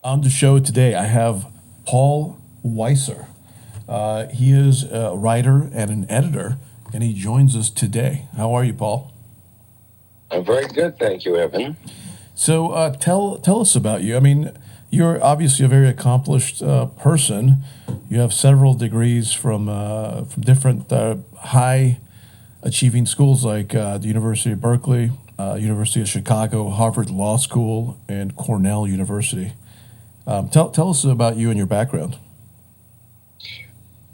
On the show today, I have Paul Weisser. He is a writer and an editor, and he joins us today. How are you, Paul? I'm very good, thank you, Evan. So tell us about you. I mean, you're obviously a very accomplished person. You have several degrees from different high achieving schools like the University of Berkeley, University of Chicago, Harvard Law School, and Cornell University. Tell us about you and your background.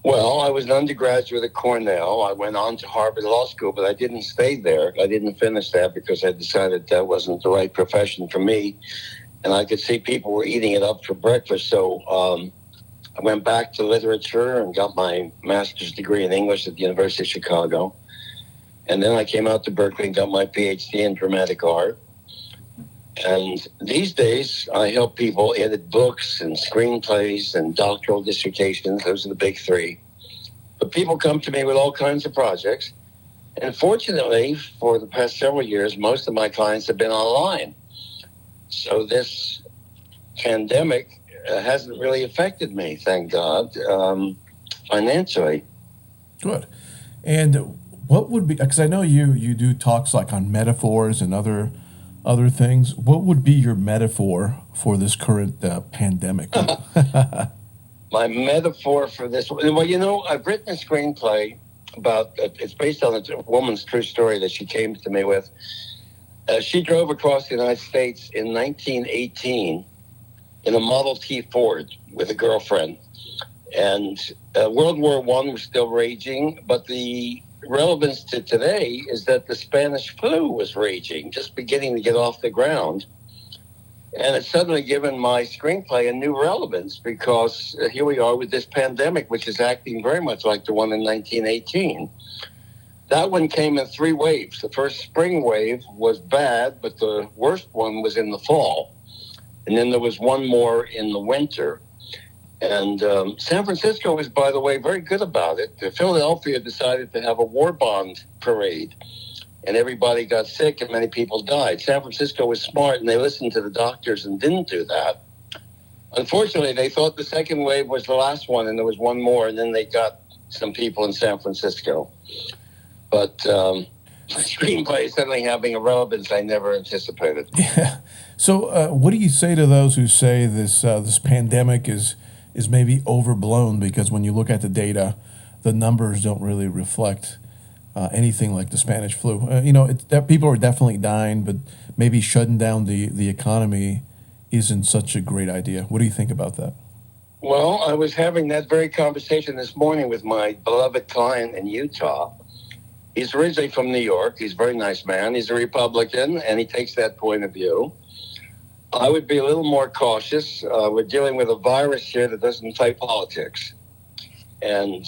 Well, I was an undergraduate at Cornell. I went on to Harvard Law School, but I didn't stay there. I didn't finish that because I decided that wasn't the right profession for me. And I could see people were eating it up for breakfast. So I went back to literature and got my master's degree in English at the University of Chicago. And then I came out to Berkeley and got my Ph.D. in dramatic art. And these days, I help people edit books and screenplays and doctoral dissertations. Those are the big three. But people come to me with all kinds of projects. And fortunately, for the past several years, most of my clients have been online. So this pandemic hasn't really affected me, thank God, financially. Good. And what would be, because I know you do talks like on metaphors and other things. What would be your metaphor for this current pandemic? My metaphor for this, well, I've written a screenplay about, it's based on a woman's true story that she came to me with. She drove across the United States in 1918 in a Model T Ford with a girlfriend. And World War I was still raging, but the relevance to today is that the Spanish flu was raging, just beginning to get off the ground. And it's suddenly given my screenplay a new relevance because here we are with this pandemic, which is acting very much like the one in 1918. That one came in three waves. The first spring wave was bad, but the worst one was in the fall. And then there was one more in the winter. And San Francisco was, by the way, very good about it. Philadelphia decided to have a war bond parade, and everybody got sick and many people died. San Francisco was smart, and they listened to the doctors and didn't do that. Unfortunately, they thought the second wave was the last one, and there was one more, and then they got some people in San Francisco. But the screenplay is suddenly having a relevance I never anticipated. Yeah. So what do you say to those who say this pandemic is maybe overblown because when you look at the data, the numbers don't really reflect anything like the Spanish flu. People are definitely dying, but maybe shutting down the economy isn't such a great idea. What do you think about that? Well, I was having that very conversation this morning with my beloved client in Utah. He's originally from New York. He's a very nice man. He's a Republican, and he takes that point of view. I would be a little more cautious. We're dealing with a virus here that doesn't play politics. And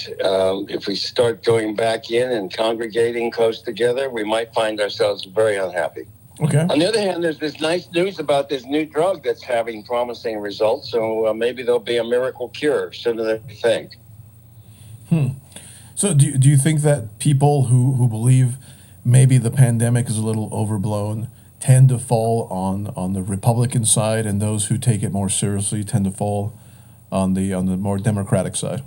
if we start going back in and congregating close together, we might find ourselves very unhappy. Okay. On the other hand, there's this nice news about this new drug that's having promising results. So maybe there'll be a miracle cure sooner than we think. So do you think that people who believe maybe the pandemic is a little overblown tend to fall on the Republican side, and those who take it more seriously tend to fall on the more Democratic side?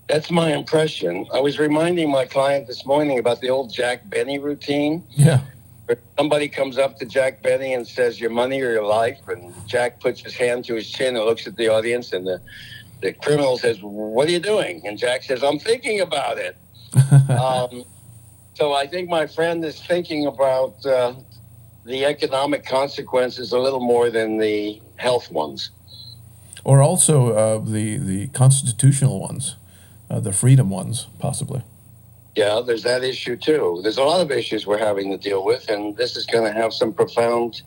That's my impression. I was reminding my client this morning about the old Jack Benny routine. Yeah. Where somebody comes up to Jack Benny and says, "Your money or your life," and Jack puts his hand to his chin and looks at the audience, and the criminal says, "What are you doing?" And Jack says, "I'm thinking about it." So I think my friend is thinking about the economic consequences a little more than the health ones. Or also the constitutional ones, the freedom ones, possibly. Yeah, there's that issue too. There's a lot of issues we're having to deal with, and this is going to have some profound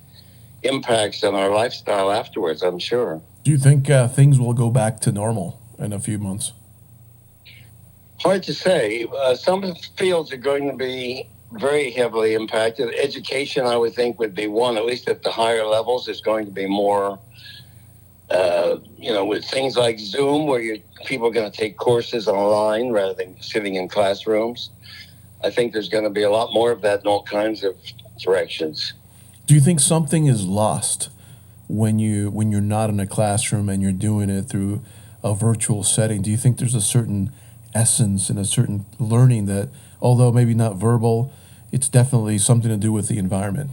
impacts on our lifestyle afterwards, I'm sure. Do you think things will go back to normal in a few months? Hard to say. Some fields are going to be very heavily impacted. Education, I would think, would be one, at least at the higher levels. There's going to be more, with things like Zoom, where people are going to take courses online rather than sitting in classrooms. I think there's going to be a lot more of that in all kinds of directions. Do you think something is lost when you're not in a classroom and you're doing it through a virtual setting? Do you think there's a certain essence and a certain learning that, although maybe not verbal, it's definitely something to do with the environment?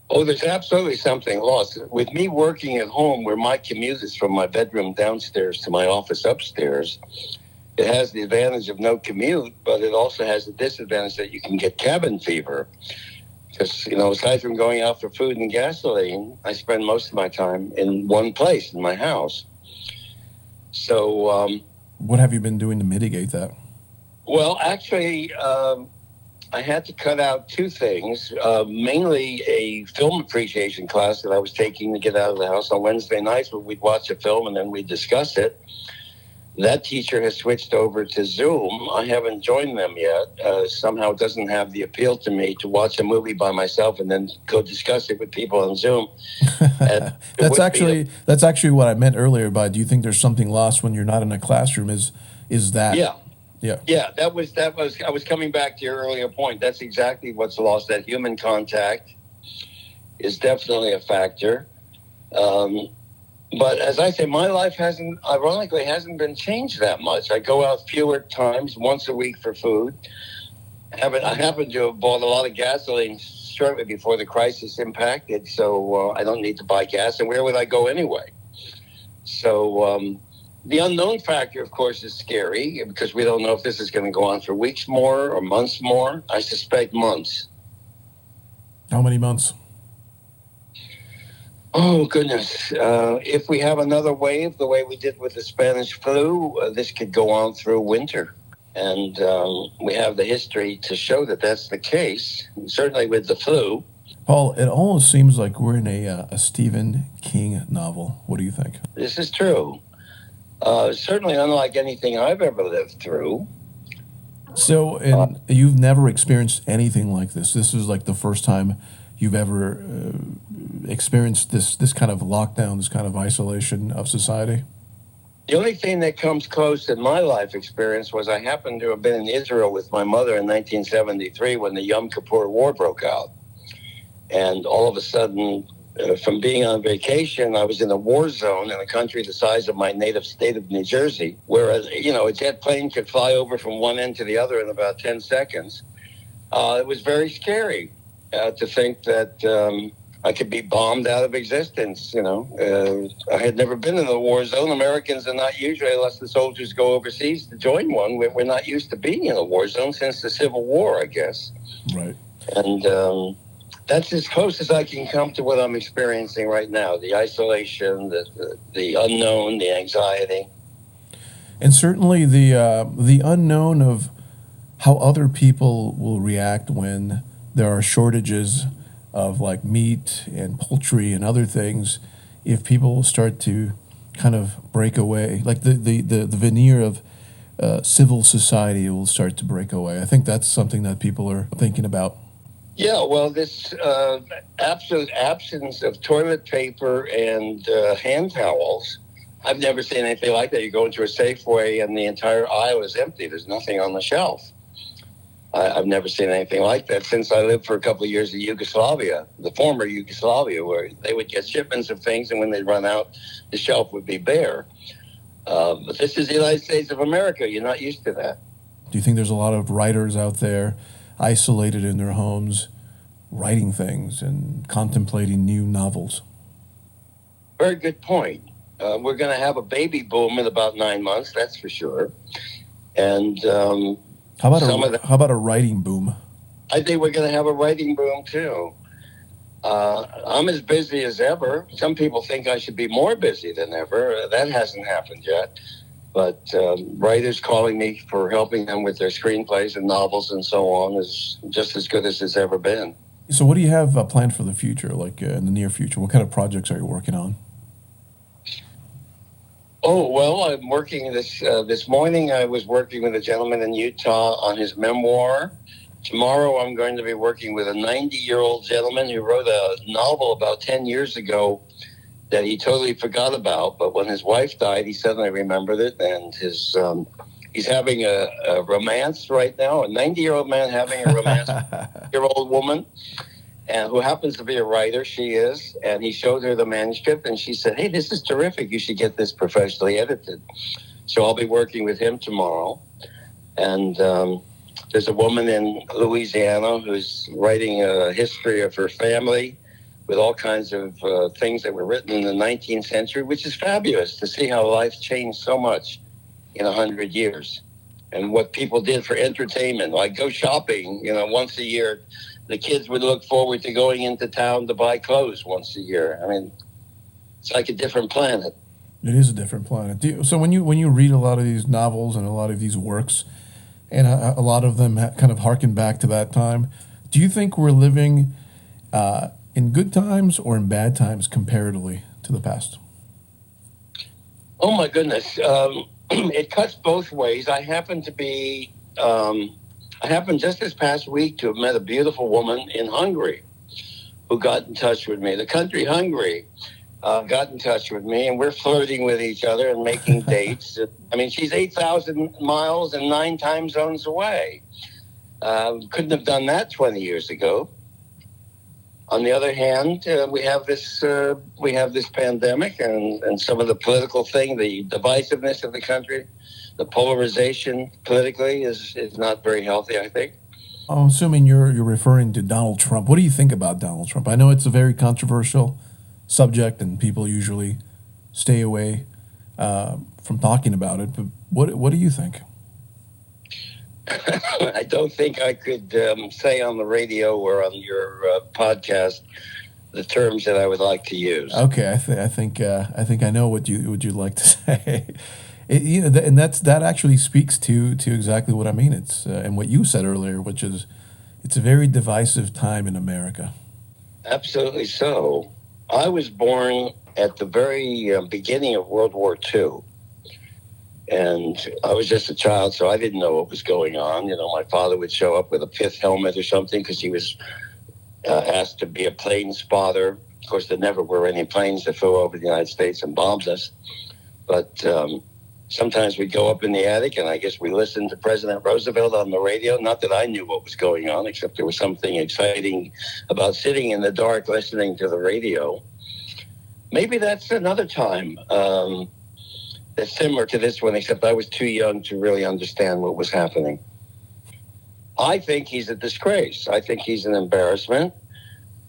Oh, there's absolutely something lost. With me working at home, where my commute is from my bedroom downstairs to my office upstairs, it has the advantage of no commute, but it also has the disadvantage that you can get cabin fever. Because, aside from going out for food and gasoline, I spend most of my time in one place, in my house. So, what have you been doing to mitigate that? Well, actually, I had to cut out two things, mainly a film appreciation class that I was taking to get out of the house on Wednesday nights, where we'd watch a film and then we'd discuss it. That teacher has switched over to Zoom. I haven't joined them yet. Somehow it doesn't have the appeal to me to watch a movie by myself and then go discuss it with people on Zoom. That's actually what I meant earlier by, do you think there's something lost when you're not in a classroom? Is that? Yeah. That was. I was coming back to your earlier point. That's exactly what's lost. That human contact is definitely a factor. But as I say, my life ironically hasn't been changed that much. I go out fewer times, once a week for food. I happen to have bought a lot of gasoline shortly before the crisis impacted, so I don't need to buy gas. And where would I go anyway? So the unknown factor, of course, is scary because we don't know if this is going to go on for weeks more or months more. I suspect months. How many months? Oh, goodness. If we have another wave, the way we did with the Spanish flu, this could go on through winter. And we have the history to show that that's the case, certainly with the flu. Paul, it almost seems like we're in a Stephen King novel. What do you think? This is true. Certainly unlike anything I've ever lived through. So, you've never experienced anything like this. This is like the first time you've ever experienced this kind of lockdown, this kind of isolation of society? The only thing that comes close in my life experience was I happened to have been in Israel with my mother in 1973 when the Yom Kippur War broke out. And all of a sudden, from being on vacation, I was in a war zone in a country the size of my native state of New Jersey, where, a jet plane could fly over from one end to the other in about 10 seconds. It was very scary. To think that I could be bombed out of existence, I had never been in a war zone. Americans are not usually, unless the soldiers go overseas to join one, we're not used to being in a war zone since the Civil War, I guess. Right. And that's as close as I can come to what I'm experiencing right now, the isolation, the unknown, the anxiety. And certainly the unknown of how other people will react when there are shortages of like meat and poultry and other things. If people start to kind of break away, like the veneer of civil society will start to break away. I think that's something that people are thinking about. Yeah, well, this absolute absence of toilet paper and hand towels, I've never seen anything like that. You go into a Safeway and the entire aisle is empty. There's nothing on the shelf. I've never seen anything like that since I lived for a couple of years in Yugoslavia, the former Yugoslavia, where they would get shipments of things, and when they'd run out, the shelf would be bare. But this is the United States of America. You're not used to that. Do you think there's a lot of writers out there isolated in their homes, writing things and contemplating new novels? Very good point. We're going to have a baby boom in about 9 months, that's for sure. And how about a writing boom? I think we're going to have a writing boom too. I'm as busy as ever. Some people think I should be more busy than ever. That hasn't happened yet. But writers calling me for helping them with their screenplays and novels and so on is just as good as it's ever been. So what do you have planned for the future, like in the near future? What kind of projects are you working on? Oh, well, I'm working this morning. I was working with a gentleman in Utah on his memoir. Tomorrow I'm going to be working with a 90-year-old gentleman who wrote a novel about 10 years ago that he totally forgot about. But when his wife died, he suddenly remembered it. And he's having a romance right now, a 90-year-old man having a romance with a 90-year-old woman. and who happens to be a writer. She is, and he showed her the manuscript, and she said, "Hey, this is terrific. You should get this professionally edited." So I'll be working with him tomorrow. And there's a woman in Louisiana who's writing a history of her family with all kinds of things that were written in the 19th century, which is fabulous to see how life changed so much in 100 years. And what people did for entertainment, like go shopping, once a year. The kids would look forward to going into town to buy clothes once a year. I mean, it's like a different planet. It is a different planet. So when you read a lot of these novels and a lot of these works, and a lot of them kind of harken back to that time, do you think we're living in good times or in bad times comparatively to the past? Oh my goodness. It cuts both ways. I happened just this past week to have met a beautiful woman in Hungary who got in touch with me. The country Hungary got in touch with me, and we're flirting with each other and making dates. I mean, she's 8,000 miles and 9 time zones away. Couldn't have done that 20 years ago. On the other hand, we have this pandemic and some of the political thing, the divisiveness of the country, the polarization politically is not very healthy, I think. I'm assuming you're referring to Donald Trump. What do you think about Donald Trump? I know it's a very controversial subject, and people usually stay away from talking about it. But what do you think? I don't think I could say on the radio or on your podcast the terms that I would like to use. Okay, I think I know what you'd like to say. And that actually speaks to exactly what I mean. It's and what you said earlier, which is it's a very divisive time in America. Absolutely so. I was born at the very beginning of World War II. And I was just a child, so I didn't know what was going on. My father would show up with a pith helmet or something because he was asked to be a plane spotter. Of course, there never were any planes that flew over the United States and bombed us. But sometimes we'd go up in the attic, and I guess we listened to President Roosevelt on the radio. Not that I knew what was going on, except there was something exciting about sitting in the dark listening to the radio. Maybe that's another time. That's similar to this one, except I was too young to really understand what was happening. I think he's a disgrace. I think he's an embarrassment.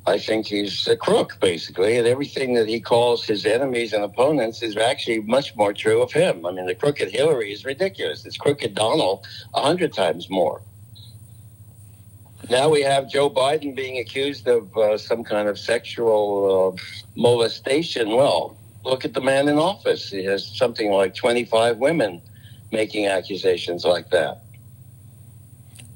I think he's a crook, basically, and everything that he calls his enemies and opponents is actually much more true of him. I mean, the crooked Hillary is ridiculous. It's crooked Donald 100 times more. Now we have Joe Biden being accused of some kind of sexual molestation. Well, look at the man in office. He has something like 25 women making accusations like that.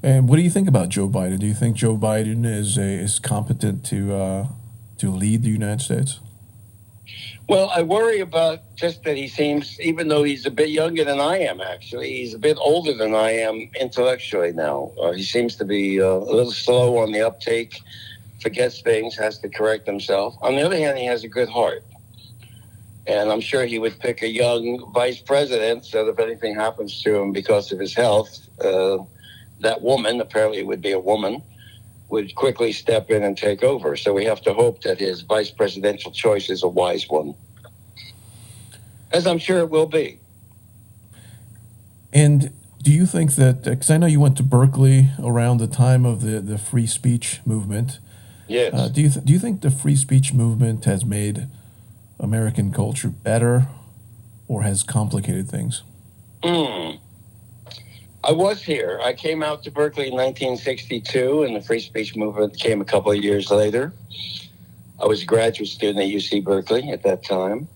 And what do you think about Joe Biden? Do you think Joe Biden is competent to lead the United States? Well, I worry about just that he seems, even though he's a bit younger than I am, actually, he's a bit older than I am intellectually now. He seems to be a little slow on the uptake, forgets things, has to correct himself. On the other hand, he has a good heart. And I'm sure he would pick a young vice president so that if anything happens to him because of his health, that woman, apparently it would be a woman, would quickly step in and take over. So we have to hope that his vice presidential choice is a wise one, as I'm sure it will be. And do you think that, because I know you went to Berkeley around the time of the free speech movement. Yes. Do you think the free speech movement has made American culture better or has complicated things? I was here. I came out to Berkeley in 1962, and the free speech movement came a couple of years later. I was a graduate student at UC Berkeley at that time.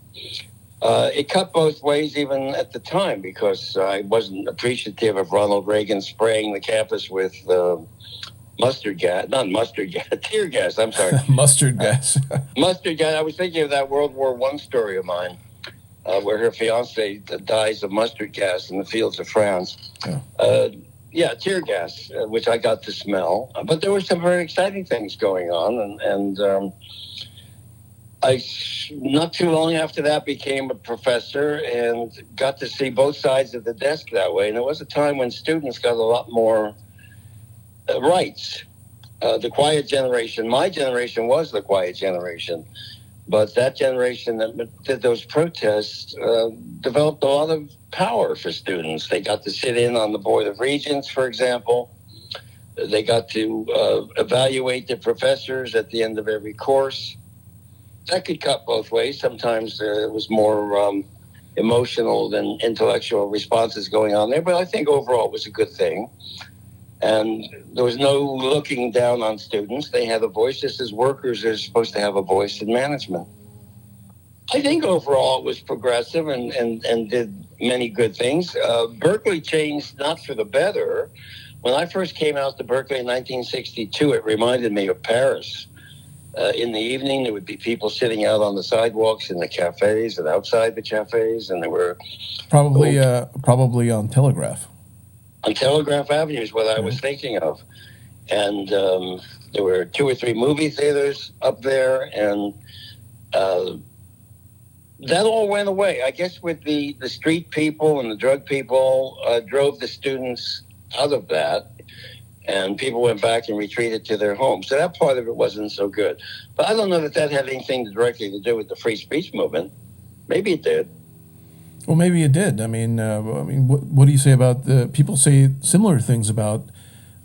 It cut both ways even at the time because I wasn't appreciative of Ronald Reagan spraying the campus with tear gas, I'm sorry. Mustard gas. Mustard gas. I was thinking of that World War I story of mine where her fiance dies of mustard gas in the fields of France. Yeah. Tear gas, which I got to smell. But there were some very exciting things going on. And I, not too long after that, became a professor and got to see both sides of the desk that way. And there was a time when students got a lot more rights. the quiet generation. My generation was the quiet generation. But that generation that did those protests developed a lot of power for students. They got to sit in on the Board of Regents, for example. They got to evaluate the professors at the end of every course. That could cut both ways. Sometimes it was more emotional than intellectual responses going on there. But I think overall it was a good thing. And there was no looking down on students. They had a voice, just as workers are supposed to have a voice in management. I think overall it was progressive and did many good things. Berkeley changed not for the better. When I first came out to Berkeley in 1962, it reminded me of Paris. In the evening, there would be people sitting out on the sidewalks in the cafes and outside the cafes, and there were... Probably on Telegraph. On Telegraph Avenue is what I was thinking of. And there were 2 or 3 movie theaters up there, and that all went away. I guess with the street people and the drug people drove the students out of that, and people went back and retreated to their homes. So that part of it wasn't so good. But I don't know that had anything directly to do with the free speech movement. Maybe it did. Well, maybe it did. I mean, what do you say about the people say similar things about?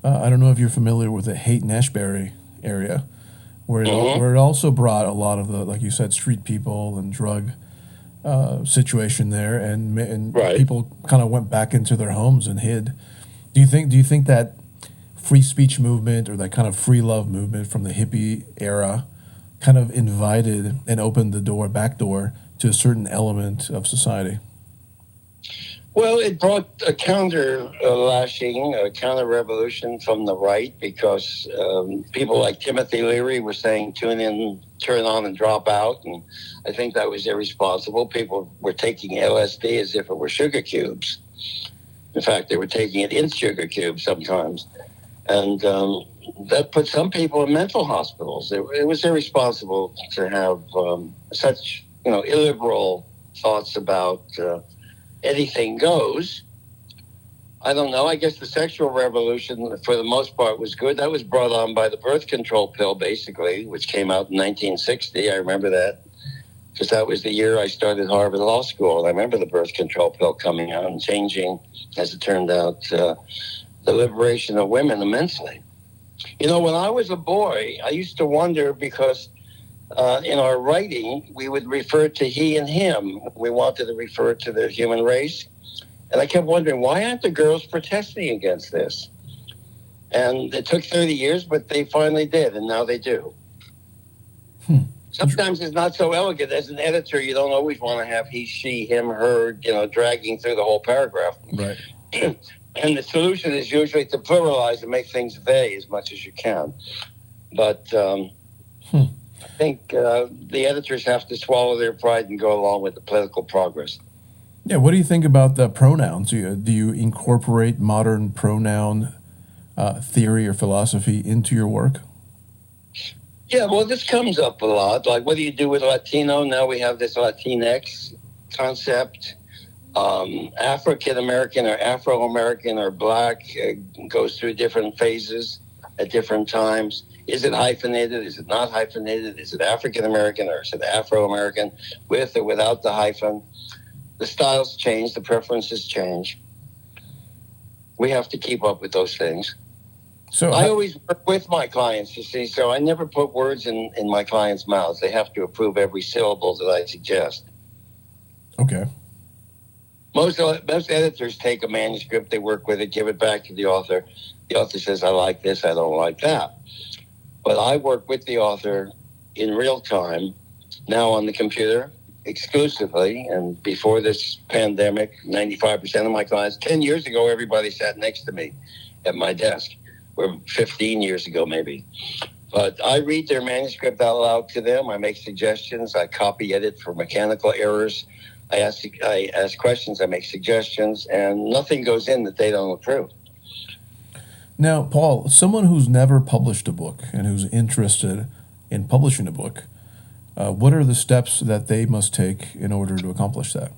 I don't know if you're familiar with the Haight-Ashbury area, where it also brought a lot of the, like you said, street people and drug situation there, and people kind of went back into their homes and hid. Do you think that free speech movement or that kind of free love movement from the hippie era kind of invited and opened the back door to a certain element of society? Well, it brought a counter-lashing, a counter-revolution from the right, because people like Timothy Leary were saying tune in, turn on, and drop out, and I think that was irresponsible. People were taking LSD as if it were sugar cubes. In fact, they were taking it in sugar cubes sometimes, and that put some people in mental hospitals. It was irresponsible to have such illiberal thoughts about anything goes. I don't know. I guess the sexual revolution, for the most part, was good. That was brought on by the birth control pill, basically, which came out in 1960. I remember that because that was the year I started Harvard Law School. And I remember the birth control pill coming out and changing, as it turned out, the liberation of women immensely. When I was a boy, I used to wonder because in our writing, we would refer to he and him. We wanted to refer to the human race. And I kept wondering, why aren't the girls protesting against this? And it took 30 years, but they finally did, and now they do. Sometimes it's not so elegant. As an editor, you don't always want to have he, she, him, her, dragging through the whole paragraph. Right. And the solution is usually to pluralize and make things they as much as you can. But I think the editors have to swallow their pride and go along with the political progress. Yeah, what do you think about the pronouns? Do you incorporate modern pronoun theory or philosophy into your work? Yeah, well, this comes up a lot. Like, what do you do with Latino? Now we have this Latinx concept. African-American or Afro-American or Black goes through different phases at different times. Is it hyphenated? Is it not hyphenated? Is it African-American or is it Afro-American with or without the hyphen? The styles change. The preferences change. We have to keep up with those things. So I always work with my clients, you see, so I never put words in my clients' mouths. They have to approve every syllable that I suggest. Okay. Most editors take a manuscript, they work with it, give it back to the author. The author says, I like this, I don't like that. But I work with the author in real time, now on the computer, exclusively. And before this pandemic, 95% of my clients, 10 years ago, everybody sat next to me at my desk, or 15 years ago maybe. But I read their manuscript out loud to them. I make suggestions. I copy edit for mechanical errors. I ask questions. I make suggestions. And nothing goes in that they don't approve. Now, Paul, someone who's never published a book and who's interested in publishing a book, what are the steps that they must take in order to accomplish that?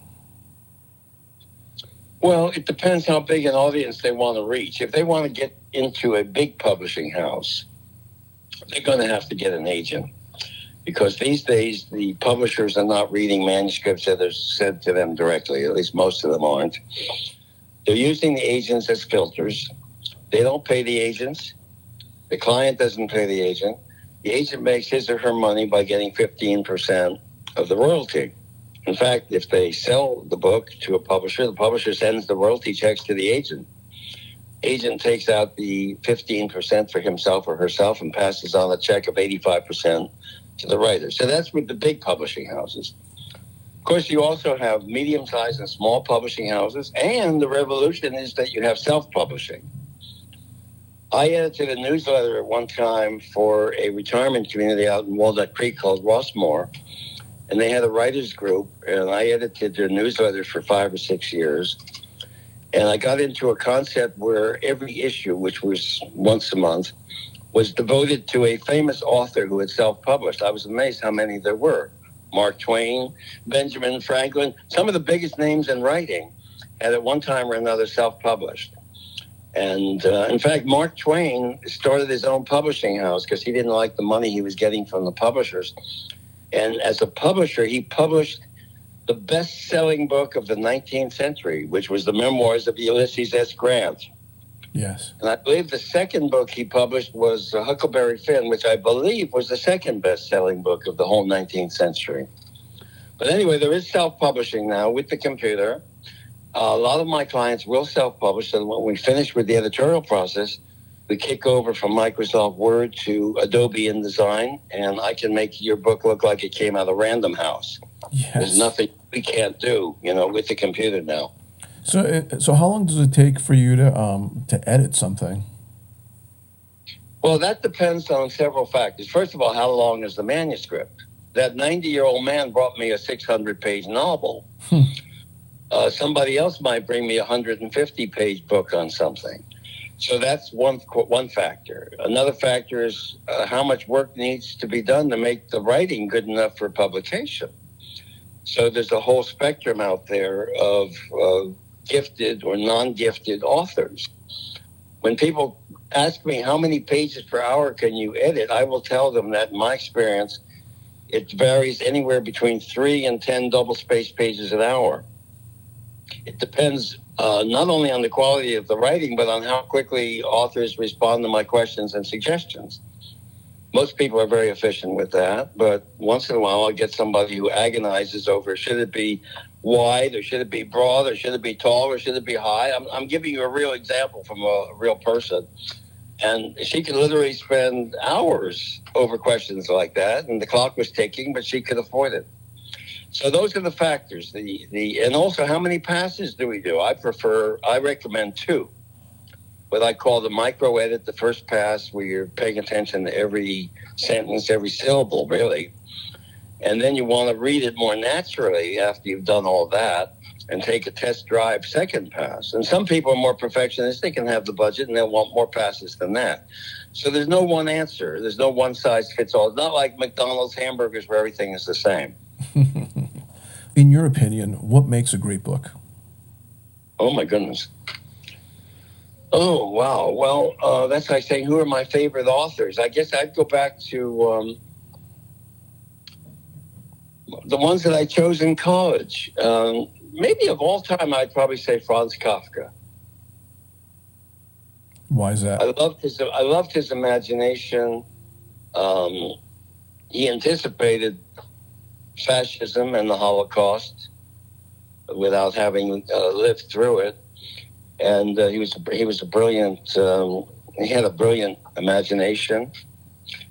Well, it depends how big an audience they want to reach. If they want to get into a big publishing house, they're going to have to get an agent, because these days the publishers are not reading manuscripts that are sent to them directly. At least most of them aren't. They're using the agents as filters. They don't pay the agents. The client doesn't pay the agent. The agent makes his or her money by getting 15% of the royalty. In fact, if they sell the book to a publisher, the publisher sends the royalty checks to the agent. Agent takes out the 15% for himself or herself and passes on a check of 85% to the writer. So that's with the big publishing houses. Of course, you also have medium-sized and small publishing houses, and the revolution is that you have self-publishing. I edited a newsletter at one time for a retirement community out in Walnut Creek called Rossmore, and they had a writers group, and I edited their newsletter for 5 or 6 years. And I got into a concept where every issue, which was once a month, was devoted to a famous author who had self-published. I was amazed how many there were. Mark Twain, Benjamin Franklin, some of the biggest names in writing had at one time or another self-published. And in fact, Mark Twain started his own publishing house because he didn't like the money he was getting from the publishers. And as a publisher, he published the best-selling book of the 19th century, which was the memoirs of Ulysses S. Grant. Yes. And I believe the second book he published was Huckleberry Finn, which I believe was the second best-selling book of the whole 19th century. But anyway, there is self-publishing now with the computer. A lot of my clients will self-publish, and when we finish with the editorial process, we kick over from Microsoft Word to Adobe InDesign, and I can make your book look like it came out of Random House. Yes. There's nothing we can't do, with the computer now. So how long does it take for you to edit something? Well, that depends on several factors. First of all, how long is the manuscript? That 90-year-old man brought me a 600-page novel. Somebody else might bring me a 150-page book on something. So that's one factor. Another factor is how much work needs to be done to make the writing good enough for publication. So there's a whole spectrum out there of gifted or non-gifted authors. When people ask me how many pages per hour can you edit, I will tell them that in my experience, it varies anywhere between 3 and 10 double-spaced pages an hour. It depends not only on the quality of the writing, but on how quickly authors respond to my questions and suggestions. Most people are very efficient with that, but once in a while I'll get somebody who agonizes over, should it be wide, or should it be broad, or should it be tall, or should it be high? I'm giving you a real example from a real person. And she could literally spend hours over questions like that, and the clock was ticking, but she could afford it. So those are the factors. And also, how many passes do we do? I recommend 2. What I call the micro edit, the first pass, where you're paying attention to every sentence, every syllable, really. And then you want to read it more naturally after you've done all that, and take a test drive second pass. And some people are more perfectionists. They can have the budget and they'll want more passes than that. So there's no one answer. There's no one size fits all. It's not like McDonald's hamburgers where everything is the same. In your opinion, what makes a great book? Oh, my goodness. Oh, wow. Well, that's like saying, who are my favorite authors? I guess I'd go back to the ones that I chose in college. Maybe of all time, I'd probably say Franz Kafka. Why is that? I loved his imagination. He anticipated fascism and the Holocaust without having lived through it. And he was a brilliant, he had a brilliant imagination.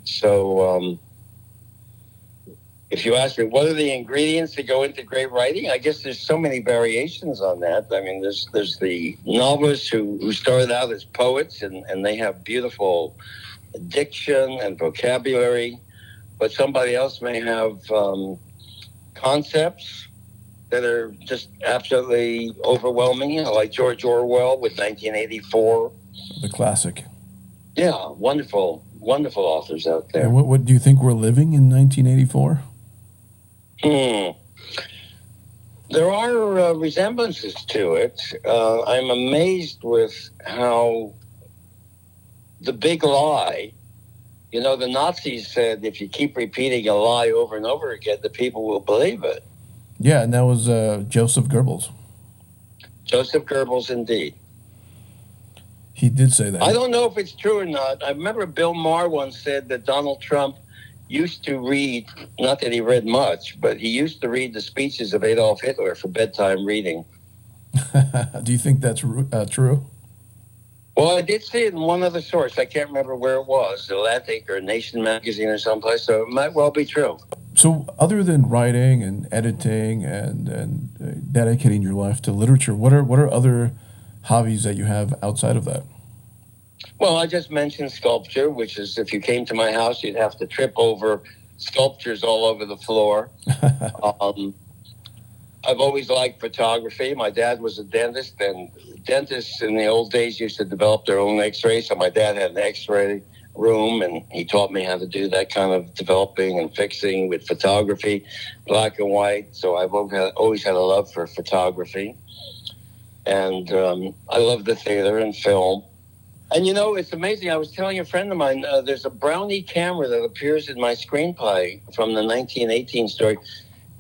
So if you ask me, what are the ingredients that go into great writing? I guess there's so many variations on that. I mean, there's the novelists who started out as poets, and they have beautiful diction and vocabulary, but somebody else may have concepts that are just absolutely overwhelming, like George Orwell with 1984. The classic. Yeah, wonderful authors out there. And what do you think we're living in 1984? There are resemblances to it. I'm amazed with how The Big Lie You know, the Nazis said if you keep repeating a lie over and over again, the people will believe it. Yeah, and that was Joseph Goebbels. Joseph Goebbels, indeed. He did say that. I don't know if it's true or not. I remember Bill Maher once said that Donald Trump used to read, not that he read much, but he used to read the speeches of Adolf Hitler for bedtime reading. Do you think that's true? Well, I did see it in one other source. I can't remember where it was, Atlantic or Nation magazine or someplace, so it might well be true. So other than writing and editing and dedicating your life to literature, what are other hobbies that you have outside of that? Well, I just mentioned sculpture, which is if you came to my house, you'd have to trip over sculptures all over the floor. I've always liked photography. My dad was a dentist, and dentists in the old days used to develop their own x-rays. So my dad had an x-ray room, and he taught me how to do that kind of developing and fixing with photography, black and white. So I've always had a love for photography. And I love the theater and film. And, you know, it's amazing. I was telling a friend of mine, there's a Brownie camera that appears in my screenplay from the 1918 story.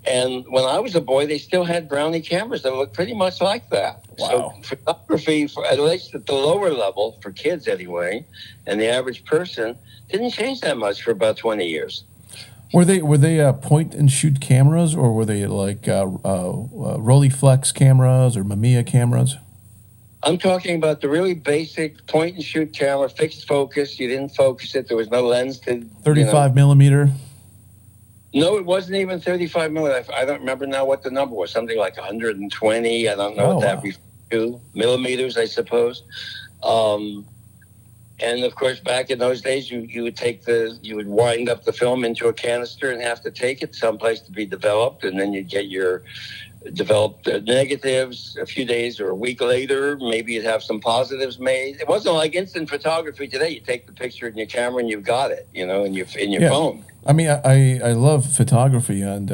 And when I was a boy, they still had Brownie cameras that looked pretty much like that. Wow. So photography, at least at the lower level, for kids anyway, and the average person, didn't change that much for about 20 years. Were they point and shoot cameras, or were they like Rolleiflex cameras or Mamiya cameras? I'm talking about the really basic point and shoot camera, fixed focus. You didn't focus it. There was no lens to 35 millimeter. No, it wasn't even 35 millimeters. I don't remember now what the number was. Something like 120. I don't know what that referred to. Millimeters, I suppose. And of course, back in those days, you would wind up the film into a canister and have to take it someplace to be developed, and then you'd get your developed negatives a few days or a week later. Maybe you'd have some positives made. It wasn't like instant photography today. You take the picture in your camera and you've got it, in your phone. I mean, I love photography, and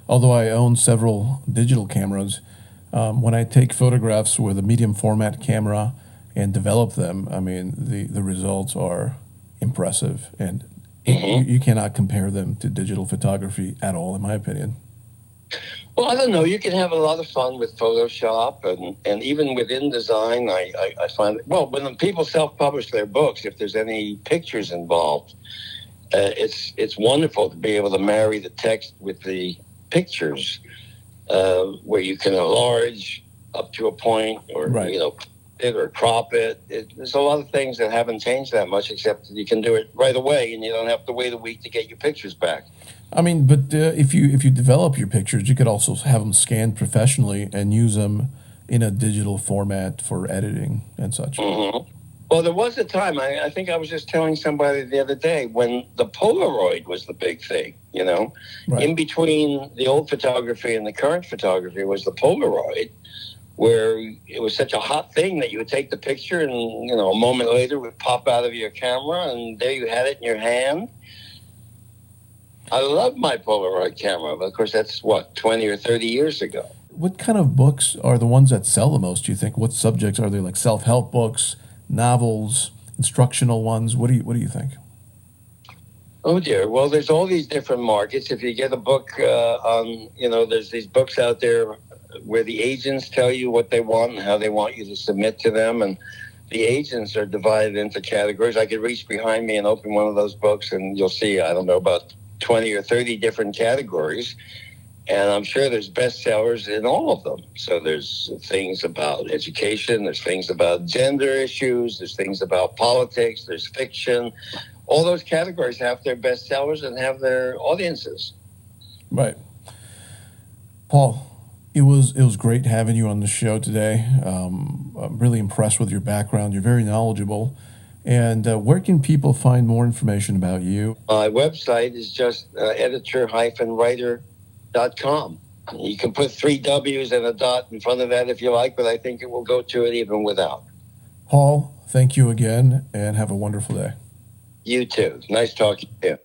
although I own several digital cameras, when I take photographs with a medium format camera and develop them, I mean, the results are impressive, and you cannot compare them to digital photography at all, in my opinion. Well, I don't know. You can have a lot of fun with Photoshop, and even within design, I find, when people self-publish their books, if there's any pictures involved, it's wonderful to be able to marry the text with the pictures, where you can enlarge up to a point, or it or crop it. There's a lot of things that haven't changed that much, except that you can do it right away, and you don't have to wait a week to get your pictures back. I mean, but if you develop your pictures, you could also have them scanned professionally and use them in a digital format for editing and such. Mm-hmm. Well, there was a time, I think I was just telling somebody the other day, when the Polaroid was the big thing, Right. In between the old photography and the current photography was the Polaroid, where it was such a hot thing that you would take the picture and, a moment later it would pop out of your camera and there you had it in your hand. I love my Polaroid camera, but of course that's 20 or 30 years ago. What kind of books are the ones that sell the most, do you think? What subjects are they, like self-help books, novels, instructional ones? What do you think? Oh dear. Well, there's all these different markets. If you get a book there's these books out there where the agents tell you what they want and how they want you to submit to them, and the agents are divided into categories. I could reach behind me and open one of those books and you'll see, I don't know, about 20 or 30 different categories. And I'm sure there's bestsellers in all of them. So there's things about education, there's things about gender issues, there's things about politics, there's fiction. All those categories have their bestsellers and have their audiences. Right. Paul, it was great having you on the show today. I'm really impressed with your background. You're very knowledgeable. And where can people find more information about you? My website is just editor-writer.com. You can put 3 W's and a dot in front of that if you like, but I think it will go to it even without. Paul, thank you again, and have a wonderful day. You too. Nice talking to you.